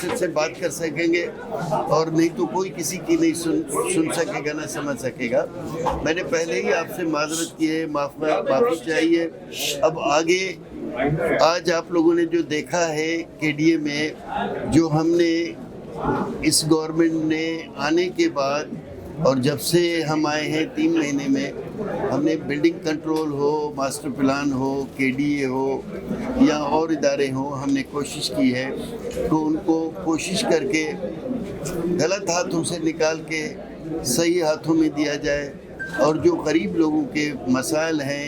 Interested से बात कर सकेंगे, और नहीं तो कोई किसी की नहीं सुन सकेगा, ना समझ सकेगा। मैंने पहले ही आपसे माजरत की है, माफ़ी चाहिए। अब आगे आज आप लोगों ने जो देखा है केडीए में, जो हमने इस गवर्नमेंट ने आने के बाद और जब से हम आए हैं 3 महीने में, हमने बिल्डिंग कंट्रोल हो, मास्टर प्लान हो, केडीए हो या और इदारे हो, हमने कोशिश की है तो उनको कोशिश करके गलत हाथों से निकाल के सही हाथों में दिया जाए, और जो गरीब लोगों के मसाइल हैं,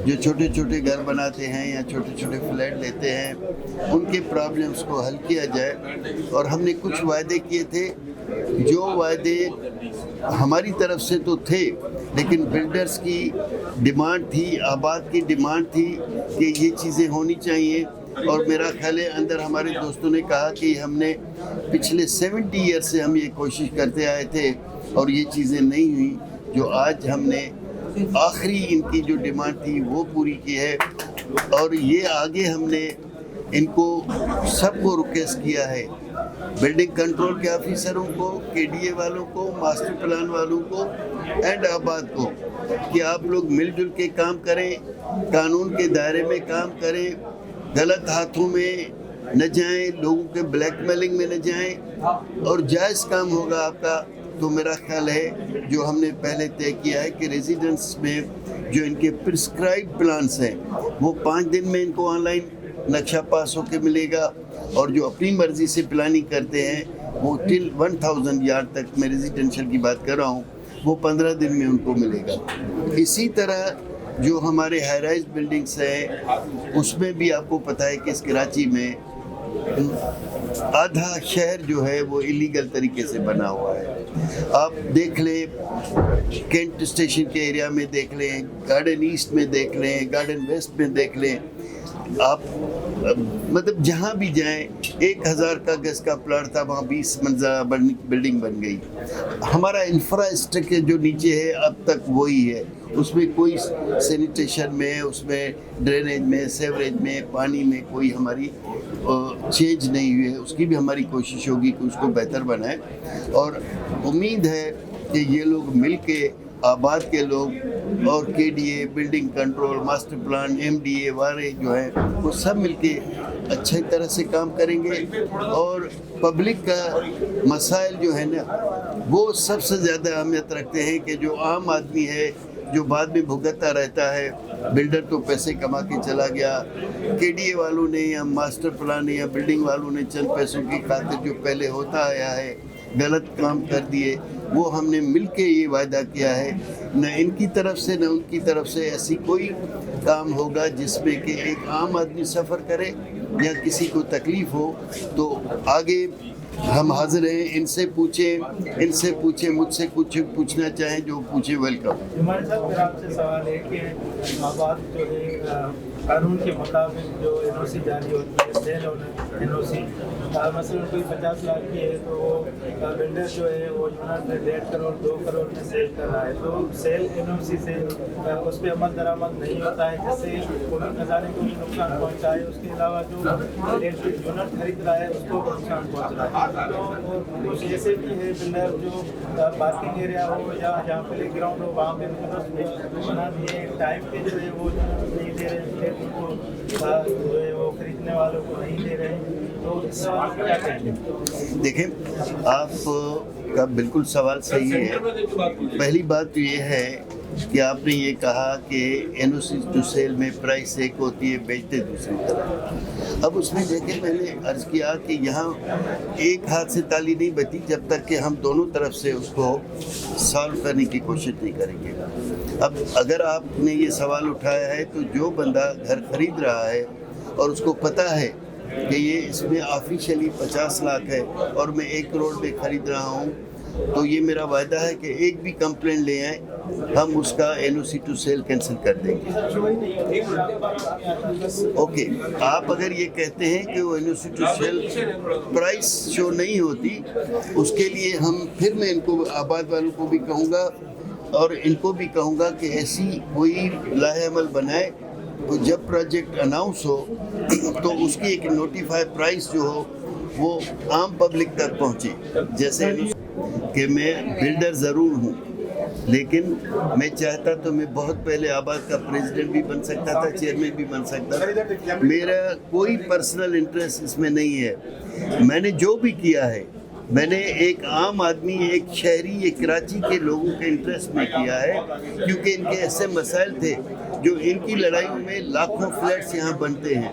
जो छोटे छोटे घर बनाते हैं या छोटे छोटे फ्लैट लेते हैं, उनके प्रॉब्लम्स को हल किया जाए। और हमने कुछ वायदे किए थे, जो वायदे हमारी तरफ से तो थे, लेकिन बिल्डर्स की डिमांड थी, आबाद की डिमांड थी कि ये चीज़ें होनी चाहिए। और मेरा ख्याल है अंदर हमारे दोस्तों ने कहा कि हमने पिछले 70 ईयर से हम ये कोशिश करते आए थे और ये चीज़ें नहीं हुई, जो आज हमने आखिरी इनकी जो डिमांड थी वो पूरी की है। और ये आगे हमने इनको सबको रिक्वेस्ट किया है, बिल्डिंग कंट्रोल के ऑफिसरों को, केडीए वालों को, मास्टर प्लान वालों को एंड आबाद को, कि आप लोग मिलजुल के काम करें, कानून के दायरे में काम करें, गलत हाथों में न जाएं, लोगों के ब्लैकमेलिंग में न जाएं, और जायज़ काम होगा आपका। तो मेरा ख्याल है जो हमने पहले तय किया है कि रेजिडेंस में जो इनके प्रिस्क्राइब प्लान्स हैं वो 5 दिन में इनको ऑनलाइन नक्शा पास होके मिलेगा, और जो अपनी मर्ज़ी से प्लानिंग करते हैं वो टिल 1000 यार्ड तक, मैं रेजिडेंशियल की बात कर रहा हूँ, वो 15 दिन में उनको मिलेगा। इसी तरह जो हमारे हाई राइज बिल्डिंग्स हैं उसमें भी आपको पता है कि इस कराची में आधा शहर जो है वो इलीगल तरीके से बना हुआ है। आप देख लें, कैंट स्टेशन के एरिया में देख लें, गार्डन ईस्ट में देख लें, गार्डन वेस्ट में देख लें, आप मतलब जहाँ भी जाएं, 1000 का गज का प्लाट था, वहाँ 20 मंजिला बिल्डिंग बन गई। हमारा इंफ्रास्ट्रक्चर जो नीचे है अब तक वही है, उसमें कोई सैनिटेशन में, उसमें ड्रेनेज में, सेवरेज में, पानी में कोई हमारी चेंज नहीं हुई है। उसकी भी हमारी कोशिश होगी कि उसको बेहतर बनाए, और उम्मीद है कि ये लोग मिल के, आबाद के लोग और KDA, building control, master plan, MDA वाले जो हैं वो सब मिलके अच्छी तरह से काम करेंगे, और पब्लिक का मसाइल जो है ना वो सबसे ज़्यादा अहमियत रखते हैं, कि जो आम आदमी है जो बाद में भुगतता रहता है, बिल्डर तो पैसे कमा के चला गया, केडीए वालों ने या मास्टर प्लान या बिल्डिंग वालों ने चंद पैसों की खातिर जो पहले होता आया है गलत काम कर दिए। वो हमने मिलके ये वायदा किया है, न इनकी तरफ से न उनकी तरफ से ऐसी कोई काम होगा जिसमें कि एक आम आदमी सफ़र करे या किसी को तकलीफ़ हो। तो आगे हम हाजिर हैं, इनसे पूछें, मुझसे कुछ पूछना चाहें जो पूछें, वेलकम। हमारे साथ मेरा आपसे सवाल है कि आबाद जो है कानून के मुताबिक जो एनओसी जारी होती है, सेल होना एनओसी, मसलन कोई 50 लाख की है तो वो बिल्डर जो है वो यूनिट में 1.5 करोड़ 2 करोड़ में सेल कर रहा है, तो सेल एनओसी से उस पर अमल दरामद नहीं होता है, जिससे कौमी खजाने को भी नुकसान पहुँचा है। उसके अलावा जो इलेक्ट्रिक यूनिट खरीद रहा है उसको नुकसान पहुँच रहा है। तो कुछ ऐसे भी है बिल्डर जो पार्किंग एरिया हो या जहाँ प्ले ग्राउंड हो वहाँ पे बना दिए, टाइम पे जो है वो नहीं दे रहे, उनको जो है वो खरीदने वालों को नहीं दे रहे। तो इस सवाल को क्या कहेंगे? देखें, आपका बिल्कुल सवाल सही है। पहली बात तो ये है कि आपने ये कहा कि एनओसी टू सेल में प्राइस एक होती है, बेचते दूसरी तरफ। अब उसमें देखें, मैंने अर्ज़ किया कि यहाँ एक हाथ से ताली नहीं बजती जब तक कि हम दोनों तरफ से उसको सॉल्व करने की कोशिश नहीं करेंगे। अब अगर आपने ये सवाल उठाया है तो जो बंदा घर खरीद रहा है और उसको पता है कि ये इसमें ऑफिशियली 50 लाख है और मैं 1 करोड़ में ख़रीद रहा हूँ, तो ये मेरा वायदा है कि एक भी कंप्लेंट ले आए, हम उसका एनओसी टू सेल कैंसिल कर देंगे। ओके, आप अगर ये कहते हैं कि वो NOC to sale price show नहीं होती, उसके लिए फिर मैं इनको, आबाद वालों को भी कहूँगा और इनको भी कहूँगा कि ऐसी कोई लाहेअमल बनाए, तो जब प्रोजेक्ट अनाउंस हो तो उसकी एक नोटिफाई प्राइस जो हो वो आम पब्लिक तक पहुँचे। जैसे कि मैं बिल्डर ज़रूर हूँ, लेकिन मैं चाहता तो मैं बहुत पहले आबाद का प्रेसिडेंट भी बन सकता था, चेयरमैन भी बन सकता था। मेरा कोई पर्सनल इंटरेस्ट इसमें नहीं है। मैंने जो भी किया है, मैंने एक आम आदमी, एक शहरी, एक कराची के लोगों के इंटरेस्ट में किया है, क्योंकि इनके ऐसे मसाइल थे जो इनकी लड़ाइयों में लाखों फ्लैट्स यहाँ बनते हैं,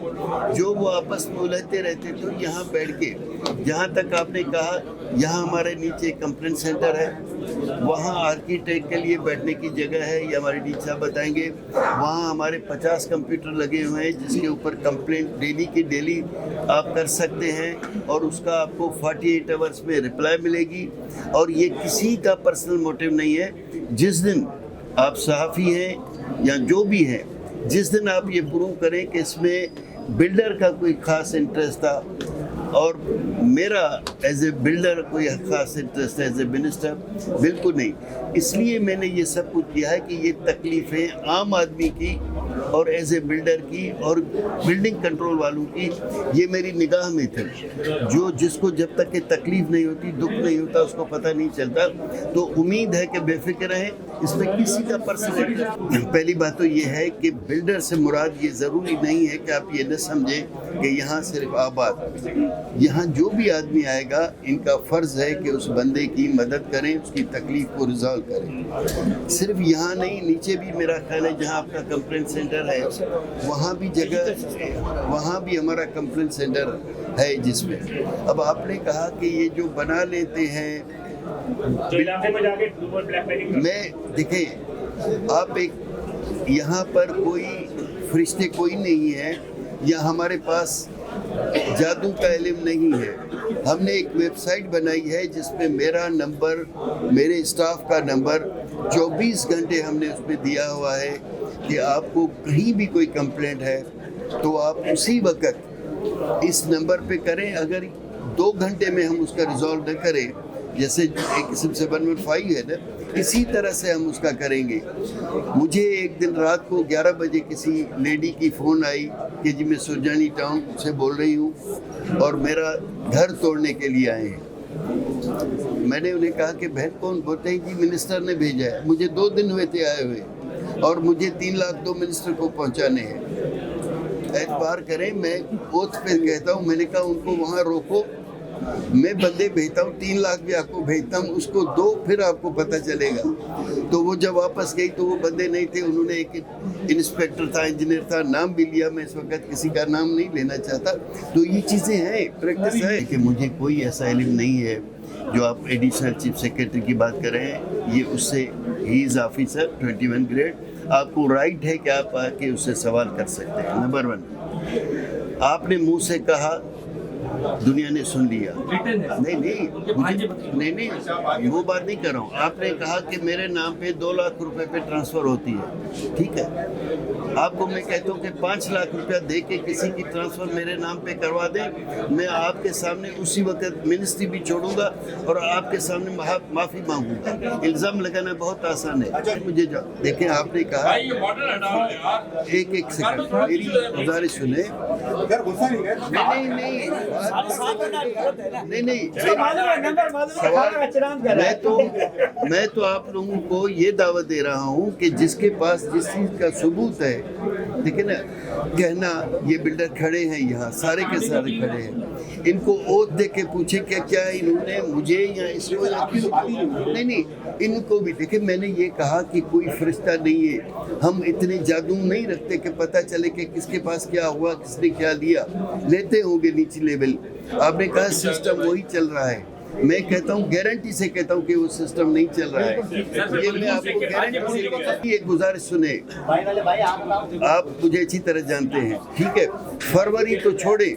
जो वो आपस में उलझते रहते। तो यहाँ बैठ के, जहाँ तक आपने कहा, यहाँ हमारे नीचे कंप्लेंट सेंटर है, वहाँ आर्किटेक्ट के लिए बैठने की जगह है, ये हमारे डी साहब बताएंगे। वहाँ हमारे 50 कंप्यूटर लगे हुए हैं, जिसके ऊपर कंप्लेंट डेली की डेली आप कर सकते हैं और उसका आपको 48 आवर्स में रिप्लाई मिलेगी। और ये किसी का पर्सनल मोटिव नहीं है। जिस दिन आप सहाफ़ी हैं या जो भी हैं, जिस दिन आप ये प्रूव करें कि इसमें बिल्डर का कोई ख़ास इंटरेस्ट था और मेरा एज ए बिल्डर कोई ख़ास इंटरेस्ट है एज ए मिनिस्टर, बिल्कुल नहीं। इसलिए मैंने ये सब कुछ किया है कि ये तकलीफ़ें आम आदमी की और एज ए बिल्डर की और बिल्डिंग कंट्रोल वालों की, ये मेरी निगाह में थे। जो जिसको जब तक कि तकलीफ़ नहीं होती, दुख नहीं होता, उसको पता नहीं चलता। तो उम्मीद है कि बेफिक्र रहें, इसमें किसी का पर्सनल। पहली बात तो ये है कि बिल्डर से मुराद ये ज़रूरी नहीं है कि आप ये न समझें कि यहाँ सिर्फ आबाद, यहाँ जो भी आदमी आएगा, इनका फ़र्ज़ है कि उस बंदे की मदद करें, उसकी तकलीफ़ को रिजॉल्व करें। सिर्फ यहाँ नहीं, नीचे भी मेरा ख्याल है जहाँ आपका कंप्लेंट सेंटर है, वहाँ भी जगह, वहाँ भी हमारा कंप्लेंट सेंटर है जिसमें। अब आपने कहा कि ये जो बना लेते हैं, मैं देखें, आप एक यहाँ पर कोई फरिश्ते कोई नहीं है, या हमारे पास जादू का इल्म नहीं है। हमने एक वेबसाइट बनाई है जिसमें मेरा नंबर, मेरे स्टाफ का नंबर 24 घंटे हमने उसमें दिया हुआ है कि आपको कहीं भी कोई कंप्लेंट है तो आप उसी वक्त इस नंबर पे करें। अगर 2 घंटे में हम उसका रिजॉल्व न करें, जैसे एक किस्म से 115 है ना, इसी तरह से हम उसका करेंगे। मुझे एक दिन रात को 11 बजे किसी लेडी की फ़ोन आई कि जी मैं सुरजानी टाउन से बोल रही हूँ और मेरा घर तोड़ने के लिए आए हैं। मैंने उन्हें कहा कि बहन कौन? बोलते हैं जी मिनिस्टर ने भेजा है। मुझे 2 दिन हुए थे आए हुए और मुझे 3 लाख 2 मिनिस्टर को पहुँचाने हैं। एतबार करें, मैं ओथ पे कहता हूँ, मैंने कहा उनको वहाँ रोको, मैं बंदे भेजता हूँ, 3 लाख भी आपको भेजता हूँ, उसको दो, फिर आपको पता चलेगा। तो वो जब वापस गई तो वो बंदे नहीं थे। उन्होंने एक इंस्पेक्टर था, इंजीनियर था, नाम भी लिया, मैं इस वक्त किसी का नाम नहीं लेना चाहता। तो ये चीज़ें हैं, प्रैक्टिस है कि मुझे कोई ऐसा इल्म नहीं है। जो आप एडिशनल चीफ सेक्रेटरी की बात कर रहे हैं, ये उससे ही इज़ ऑफिसर 21 ग्रेड, आपको राइट है कि आप आके उससे सवाल कर सकते हैं। नंबर 1, आपने मुंह से कहा, दुनिया ने सुन लिया। नहीं, वो बात नहीं कर रहा हूँ। आपने कहा कि मेरे नाम पे 2 लाख रुपए पे ट्रांसफ़र होती है, ठीक है। आपको मैं कहता हूँ कि 5 लाख रुपया दे के किसी की ट्रांसफ़र मेरे नाम पे करवा दें, मैं आपके सामने उसी वक्त मिनिस्ट्री भी छोड़ूंगा और आपके सामने माफ़ी मांगूंगा। इल्ज़ाम लगाना बहुत आसान है। मुझे देखें, आपने कहा, एक सेकंड मेरी गुजारिश सुने। नहीं, मैं तो आप लोगों को ये दावत दे रहा हूँ कि जिसके पास जिस चीज़ का सबूत है, ठीक है ना, कहना ये बिल्डर खड़े हैं यहाँ, सारे के सारे खड़े हैं, इनको ओथ दे के पूछे क्या इन्होंने मुझे या इसको या क्यों। नहीं, इनको भी देखे। मैंने ये कहा कि कोई फरिश्ता नहीं है, हम इतने जादू नहीं रखते कि पता चले कि किसके पास क्या हुआ, किसने क्या लिया। लेते होंगे नीचे लेवल। आपने कहा सिस्टम वही चल रहा है, मैं कहता हूँ, गारंटी से कहता हूँ कि वो सिस्टम नहीं चल रहा है। ये मैं आपको गारंटी से कहता हूँ। एक गुजारिश सुने, आप मुझे अच्छी तरह जानते हैं, ठीक है। फरवरी तो छोड़े,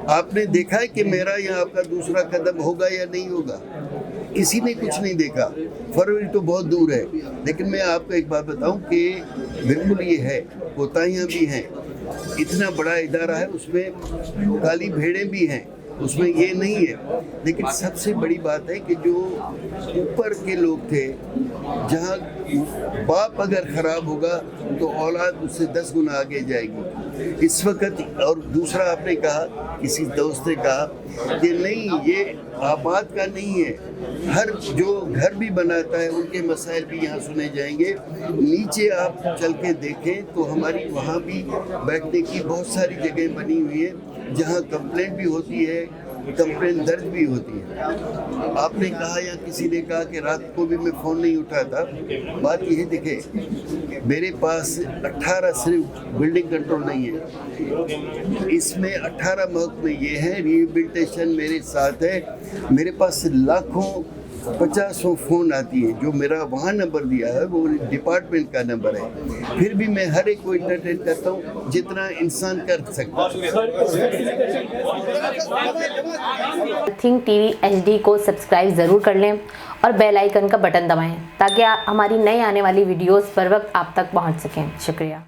आपने देखा है कि मेरा या आपका दूसरा कदम होगा या नहीं होगा? किसी ने कुछ नहीं देखा। फरवरी तो बहुत दूर है। लेकिन मैं आपको एक बात बताऊं कि बिल्कुल ये है, कोताहियाँ भी हैं। इतना बड़ा इदारा है, उसमें काली भेड़ें भी हैं। उसमें ये नहीं है। लेकिन सबसे बड़ी बात है कि जो ऊपर के लोग थे, जहाँ बाप अगर खराब होगा तो औलाद उससे 10 गुना आगे जाएगी इस वक्त। और दूसरा आपने कहा, किसी दोस्त ने कहा कि नहीं ये आबाद का नहीं है, हर जो घर भी बनाता है उनके मसाइल भी यहाँ सुने जाएंगे। नीचे आप चल के देखें तो हमारी वहाँ भी बैठने की बहुत सारी जगह बनी हुई है जहाँ कंप्लेंट भी होती है, कंप्लेंट दर्ज भी होती है। आपने कहा या किसी ने कहा कि रात को भी मैं फ़ोन नहीं उठाता। बात यह देखे, मेरे पास 18 सिर्फ बिल्डिंग कंट्रोल नहीं है, इसमें 18 महकमे ये है, रिहेबिलिटेशन मेरे साथ है। मेरे पास लाखों 50 फ़ोन आती है, जो मेरा वहाँ नंबर दिया है वो डिपार्टमेंट का नंबर है। फिर भी मैं हर एक को इंटरटेन करता हूँ जितना इंसान कर सकता है। थिंक टीवी HD को सब्सक्राइब ज़रूर कर लें और बेल आइकन का बटन दबाएं ताकि हमारी नई आने वाली वीडियोस पर वक्त आप तक पहुंच सकें। शुक्रिया।